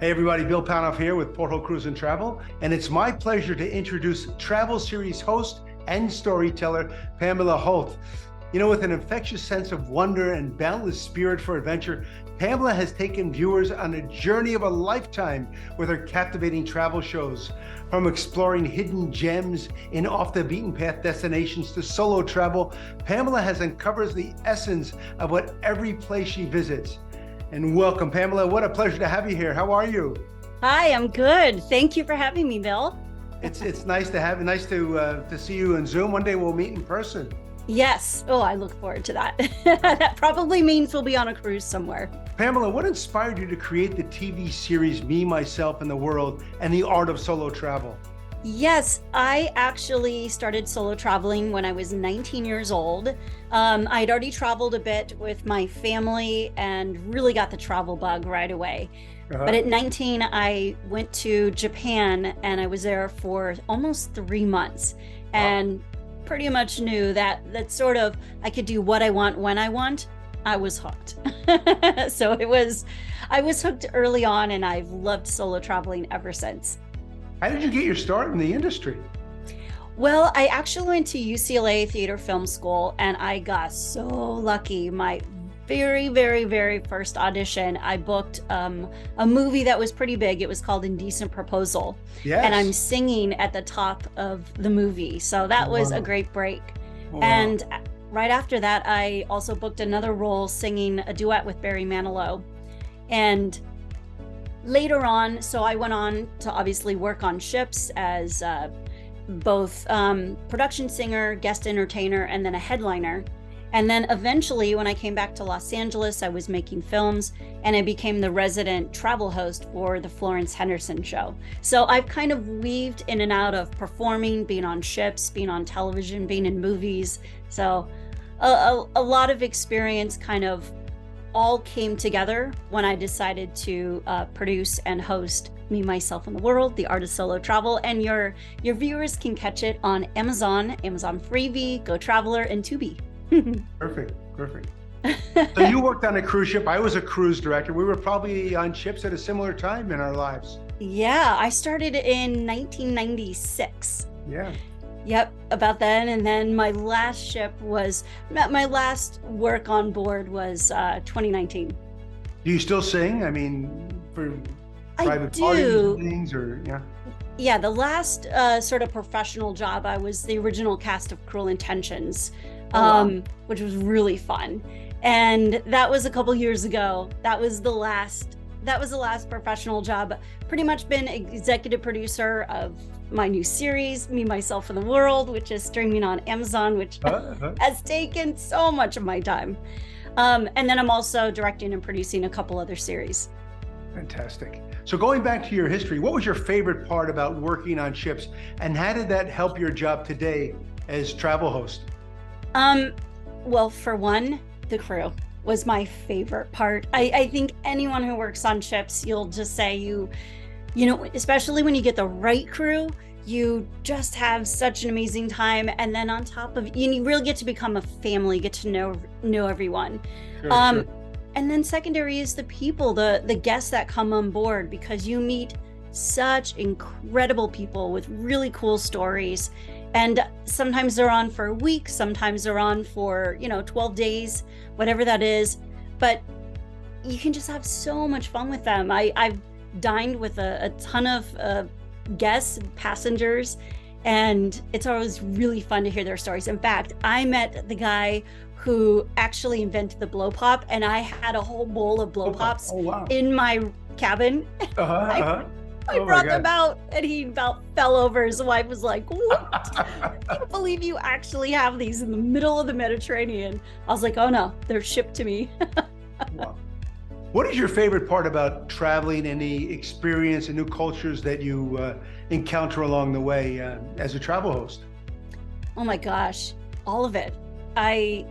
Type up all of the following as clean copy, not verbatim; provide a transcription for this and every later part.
Hey everybody, Bill Panoff here with Portal Cruise and Travel, and it's my pleasure to introduce Travel Series host and storyteller Pamela Holt. You know, with an infectious sense of wonder and boundless spirit for adventure, Pamela has taken viewers on a journey of a lifetime with her captivating travel shows. From exploring hidden gems in off-the-beaten-path destinations to solo travel, Pamela has uncovered the essence of what every place she visits. And welcome, Pamela. What a pleasure to have you here. How are you? Hi, I'm good. Thank you for having me, Bill. It's nice to see you in Zoom. One day we'll meet in person. Yes. Oh, I look forward to that. That probably means we'll be on a cruise somewhere. Pamela, what inspired you to create the TV series Me, Myself, and the World and the Art of Solo Travel? Yes, I actually started solo traveling when I was 19 years old. I'd already traveled a bit with my family and really got the travel bug right away. But at 19, I went to Japan and I was there for almost 3 months and pretty much knew that sort of I could do what I want when I want. I was hooked. So I was hooked early on, and I've loved solo traveling ever since. How did you get your start in the industry? Well, I actually went to UCLA Theater Film School, and I got so lucky. My very, very, very first audition, I booked a movie that was pretty big. It was called Indecent Proposal. Yes. And I'm singing at the top of the movie. So that was a great break. Wow. And right after that, I also booked another role singing a duet with Barry Manilow. And later on, so I went on to obviously work on ships as both production singer, guest entertainer, and then a headliner. And then eventually, when I came back to Los Angeles, I was making films, and I became the resident travel host for the Florence Henderson show. So I've kind of weaved in and out of performing, being on ships, being on television, being in movies. So a lot of experience kind of all came together when I decided to produce and host Me, Myself, and the World, The Art of Solo Travel. And your viewers can catch it on Amazon Freevee, Go Traveler, and Tubi. Perfect. So you worked on a cruise ship. I was a cruise director. We were probably on ships at a similar time in our lives. Yeah, I started in 1996. Yeah. Yep, about then. And then my last work on board was 2019. Do you still sing? I mean, for private I parties do. and things, or yeah? Yeah, the last sort of professional job, I was the original cast of Cruel Intentions, which was really fun. And that was a couple years ago. That was the last professional job. Pretty much been executive producer of my new series, Me, Myself, and the World, which is streaming on Amazon, which has taken so much of my time. And then I'm also directing and producing a couple other series. Fantastic. So going back to your history, what was your favorite part about working on ships, and how did that help your job today as travel host? Well, for one, the crew was my favorite part. I think anyone who works on ships, you'll just say you know, especially when you get the right crew, you just have such an amazing time. And then on top of, you really get to become a family, get to know everyone. Sure. And then secondary is the people, the guests that come on board, because you meet such incredible people with really cool stories. And sometimes they're on for a week, sometimes they're on for, 12 days, whatever that is. But you can just have so much fun with them. I've dined with a ton of guests, passengers, and it's always really fun to hear their stories. In fact, I met the guy who actually invented the blow pop, and I had a whole bowl of blow pops in my cabin. I brought them out, and he about fell over. His wife was like, "What? I can't believe you actually have these in the middle of the Mediterranean." I was like, "Oh no, they're shipped to me." Wow. What is your favorite part about traveling, any experience and new cultures that you encounter along the way as a travel host? Oh my gosh, all of it. I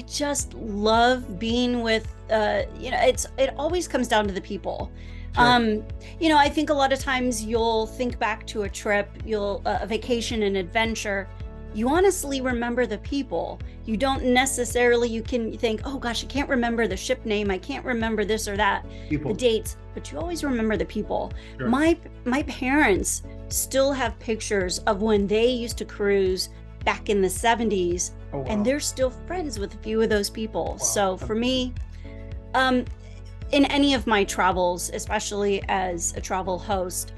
just love being with, it always comes down to the people. Sure. I think a lot of times you'll think back to a trip, a vacation, an adventure, you honestly remember the people. You don't necessarily, you can think, oh gosh, I can't remember the ship name, I can't remember this or that, People. the dates, but you always remember the people. Sure. My parents still have pictures of when they used to cruise back in the 70s. Oh, wow. And they're still friends with a few of those people. Wow. So for me, in any of my travels, especially as a travel host,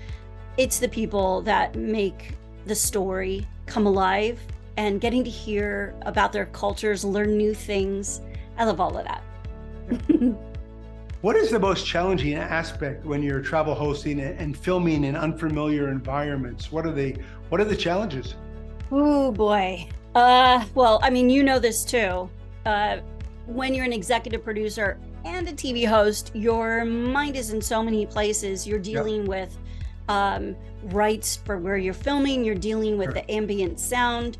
it's the people that make the story come alive, and getting to hear about their cultures, learn new things. I love all of that. What is the most challenging aspect when you're travel hosting and filming in unfamiliar environments? What are the challenges? Oh boy. Well, I mean, you know this too. When you're an executive producer and a TV host, your mind is in so many places. You're dealing with rights for where you're filming, you're dealing with the ambient sound,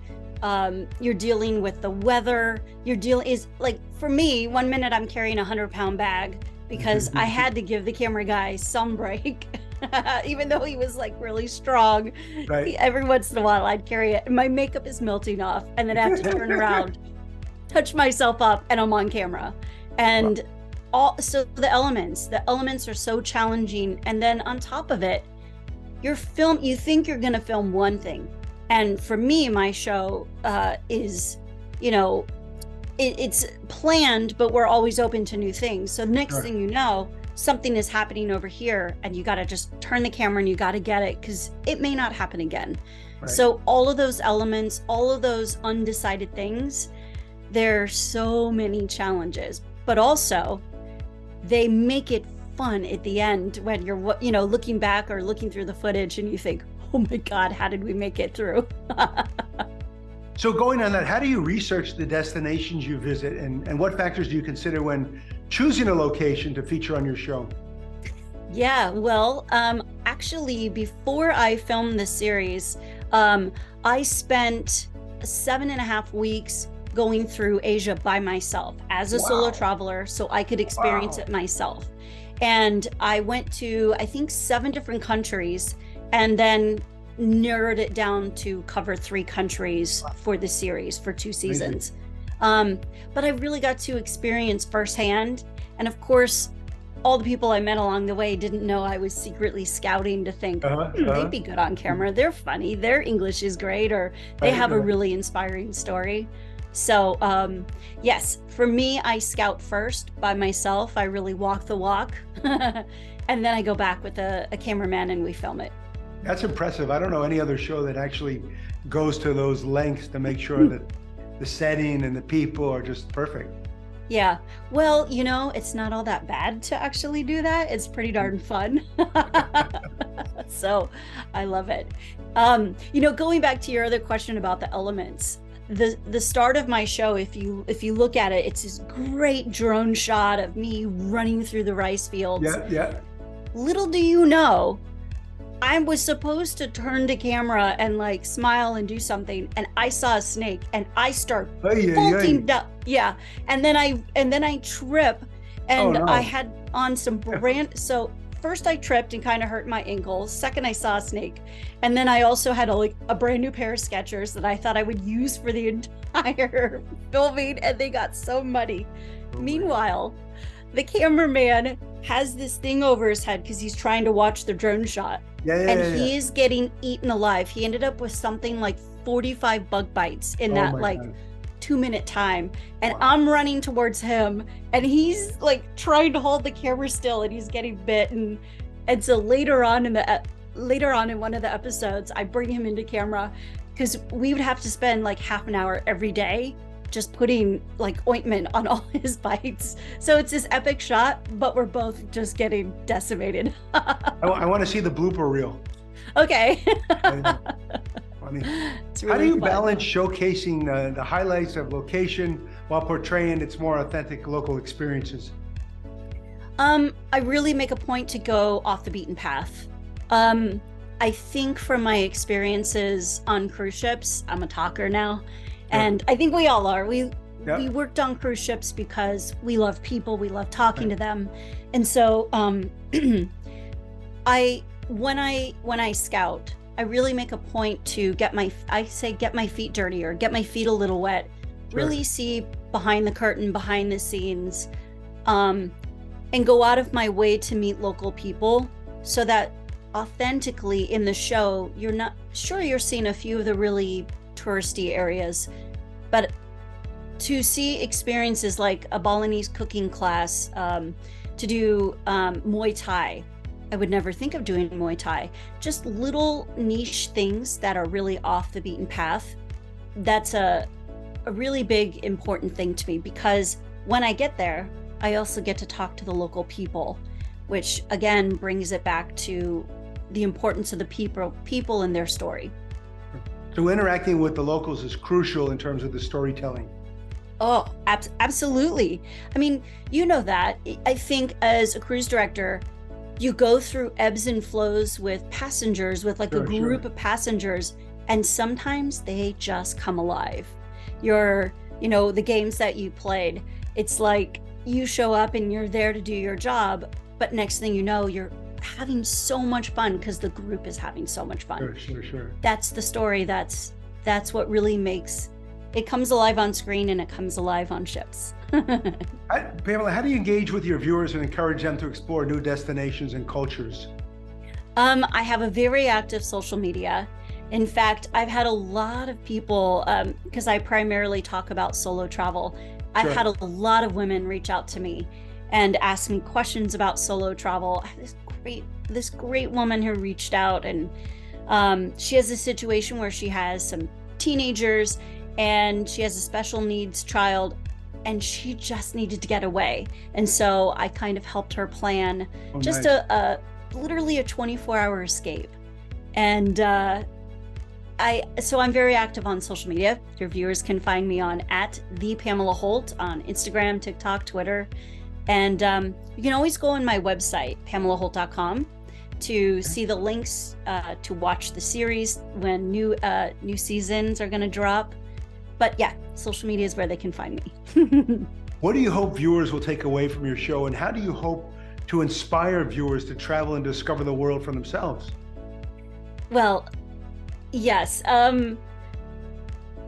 you're dealing with the weather, for me, 1 minute I'm carrying a 100-pound bag because I had to give the camera guy some break. Even though he was like really strong, right. Every once in a while I'd carry it. My makeup is melting off, and then I have to turn around, touch myself up, and I'm on camera. And so the elements are so challenging. And then on top of it, you think you're going to film one thing. And for me, my show is, it's planned, but we're always open to new things. So the next thing you know, something is happening over here, and you got to just turn the camera and you got to get it, because it may not happen again. Right. So all of those elements, all of those undecided things, there's so many challenges, but also they make it fun at the end when you're, looking back or looking through the footage and you think, oh my God, how did we make it through? So going on that, how do you research the destinations you visit, and what factors do you consider when choosing a location to feature on your show? Yeah, well, actually, before I filmed this series, I spent 7.5 weeks going through Asia by myself as a solo traveler, so I could experience it myself. And I went to, I think, 7 different countries, and then narrowed it down to cover 3 countries for the series for 2 seasons. But I really got to experience firsthand. And of course, all the people I met along the way didn't know I was secretly scouting to think, they'd be good on camera. They're funny. Their English is great, or they have a really inspiring story. So yes, for me, I scout first by myself. I really walk the walk. And then I go back with a cameraman and we film it. That's impressive. I don't know any other show that actually goes to those lengths to make sure that the setting and the people are just perfect. Yeah. Well, it's not all that bad to actually do that. It's pretty darn fun. So I love it. Going back to your other question about the elements, the start of my show, if you look at it, it's this great drone shot of me running through the rice fields. Yeah. Little do you know, I was supposed to turn to camera and like smile and do something, and I saw a snake and I start bolting down. Yeah. And then I trip, and I had on some so first I tripped and kind of hurt my ankle. Second, I saw a snake. And then I also had a brand new pair of Skechers that I thought I would use for the entire filming, and they got so muddy. Meanwhile, the cameraman has this thing over his head because he's trying to watch the drone shot. He is getting eaten alive. He ended up with something like 45 bug bites in that God. 2-minute time. And I'm running towards him, and he's like trying to hold the camera still, and he's getting bitten. And so later on in one of the episodes, I bring him into camera because we would have to spend like half an hour every day just putting like ointment on all his bites. So it's this epic shot, but we're both just getting decimated. I want to see the blooper reel. Okay. Funny. It's really How do you fun. balance showcasing the highlights of location while portraying its more authentic local experiences? I really make a point to go off the beaten path. I think from my experiences on cruise ships, I'm a talker now. And I think we all are. We worked on cruise ships because we love people, we love talking to them. And so when I scout, I really make a point to get my feet dirty, or get my feet a little wet, really see behind the curtain, behind the scenes, and go out of my way to meet local people, so that authentically in the show, you're not sure you're seeing a few of the really touristy areas, but to see experiences like a Balinese cooking class, to do Muay Thai. I would never think of doing Muay Thai. Just little niche things that are really off the beaten path. That's a really big, important thing to me, because when I get there, I also get to talk to the local people, which again brings it back to the importance of the people and their story. So interacting with the locals is crucial in terms of the storytelling. Oh, absolutely. I mean, you know that. I think as a cruise director, you go through ebbs and flows with passengers, with like a group of passengers, and sometimes they just come alive. The games that you played, it's like you show up and you're there to do your job, but next thing you know, you're having so much fun because the group is having so much fun. Sure. That's the story. That's what really makes it comes alive on screen, and it comes alive on ships. Pamela, how do you engage with your viewers and encourage them to explore new destinations and cultures? I have a very active social media. In fact, I've had a lot of people, because I primarily talk about solo travel. I've had a lot of women reach out to me and ask me questions about solo travel. I have this great woman who reached out, and she has a situation where she has some teenagers and she has a special needs child, and she just needed to get away. And so I kind of helped her plan just nice. Literally a 24-hour escape. And so I'm very active on social media. Your viewers can find me on @ThePamelaHolt on Instagram, TikTok, Twitter. And you can always go on my website, PamelaHolt.com, to see the links to watch the series when new seasons are going to drop. But yeah, social media is where they can find me. What do you hope viewers will take away from your show, and how do you hope to inspire viewers to travel and discover the world for themselves? Well, yes.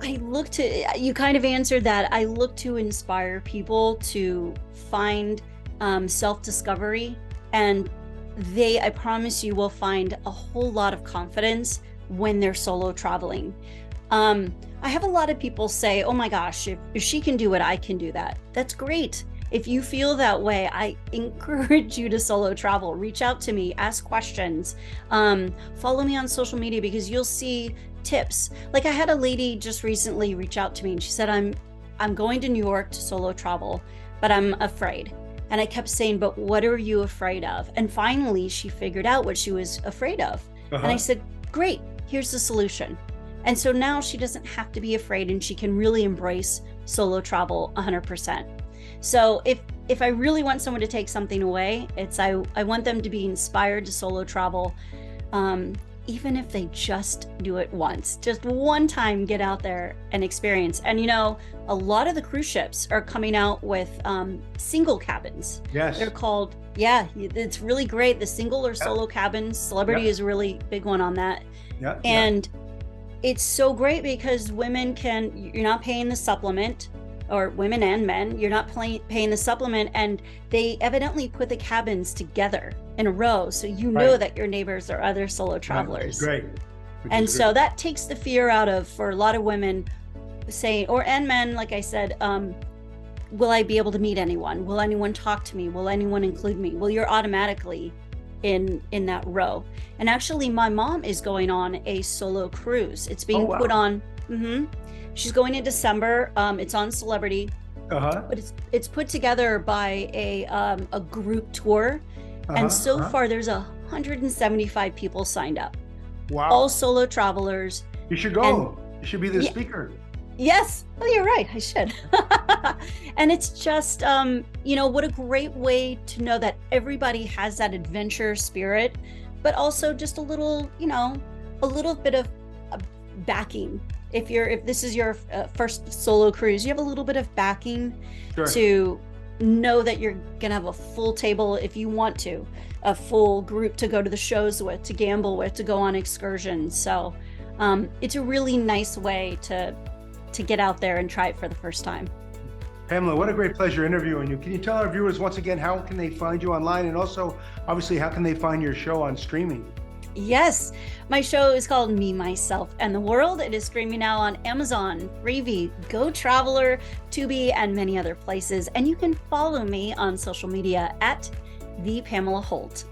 You kind of answered that. I look to inspire people to find self-discovery, and I promise you will find a whole lot of confidence when they're solo traveling. I have a lot of people say, oh my gosh, if she can do it, I can do that. That's great. If you feel that way, I encourage you to solo travel. Reach out to me, ask questions, follow me on social media, because you'll see tips. Like I had a lady just recently reach out to me and she said, I'm going to New York to solo travel, but I'm afraid. And I kept saying, but what are you afraid of? And finally she figured out what she was afraid of. And I said, great, here's the solution. And so now she doesn't have to be afraid, and she can really embrace solo travel 100%. So if I really want someone to take something away, it's I want them to be inspired to solo travel, even if they just do it once, just one time, get out there and experience. And a lot of the cruise ships are coming out with single cabins. Yes. They're called, it's really great. The single or solo cabins, Celebrity is a really big one on that. Yeah. And it's so great because you're not paying the supplement, or women and men, you're not paying the supplement, and they evidently put the cabins together in a row, so you know that your neighbors are other solo travelers. Great. And so that takes the fear out of, for a lot of women, saying, and men, like I said, will I be able to meet anyone? Will anyone talk to me? Will anyone include me? Well, you're automatically in that row. And actually my mom is going on a solo cruise. It's being put on. She's going in December. It's on Celebrity, but it's put together by a group tour. And so far there's 175 people signed up. Wow. All solo travelers. You should go. You should be the speaker. Yes. Oh, you're right. I should. And it's just, what a great way to know that everybody has that adventure spirit, but also just a little bit of backing. If this is your first solo cruise, you have a little bit of backing to know that you're gonna have a full table if you want to, a full group to go to the shows with, to gamble with, to go on excursions. So it's a really nice way to get out there and try it for the first time. Pamela, what a great pleasure interviewing you. Can you tell our viewers once again, how can they find you online? And also, obviously, how can they find your show on streaming? Yes, my show is called Me, Myself, and the World. It is streaming now on Amazon, Freevee, Go Traveler, Tubi, and many other places. And you can follow me on social media at the Pamela Holt.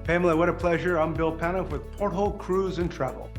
Pamela, what a pleasure. I'm Bill Panoff with Porthole Cruise and Travel.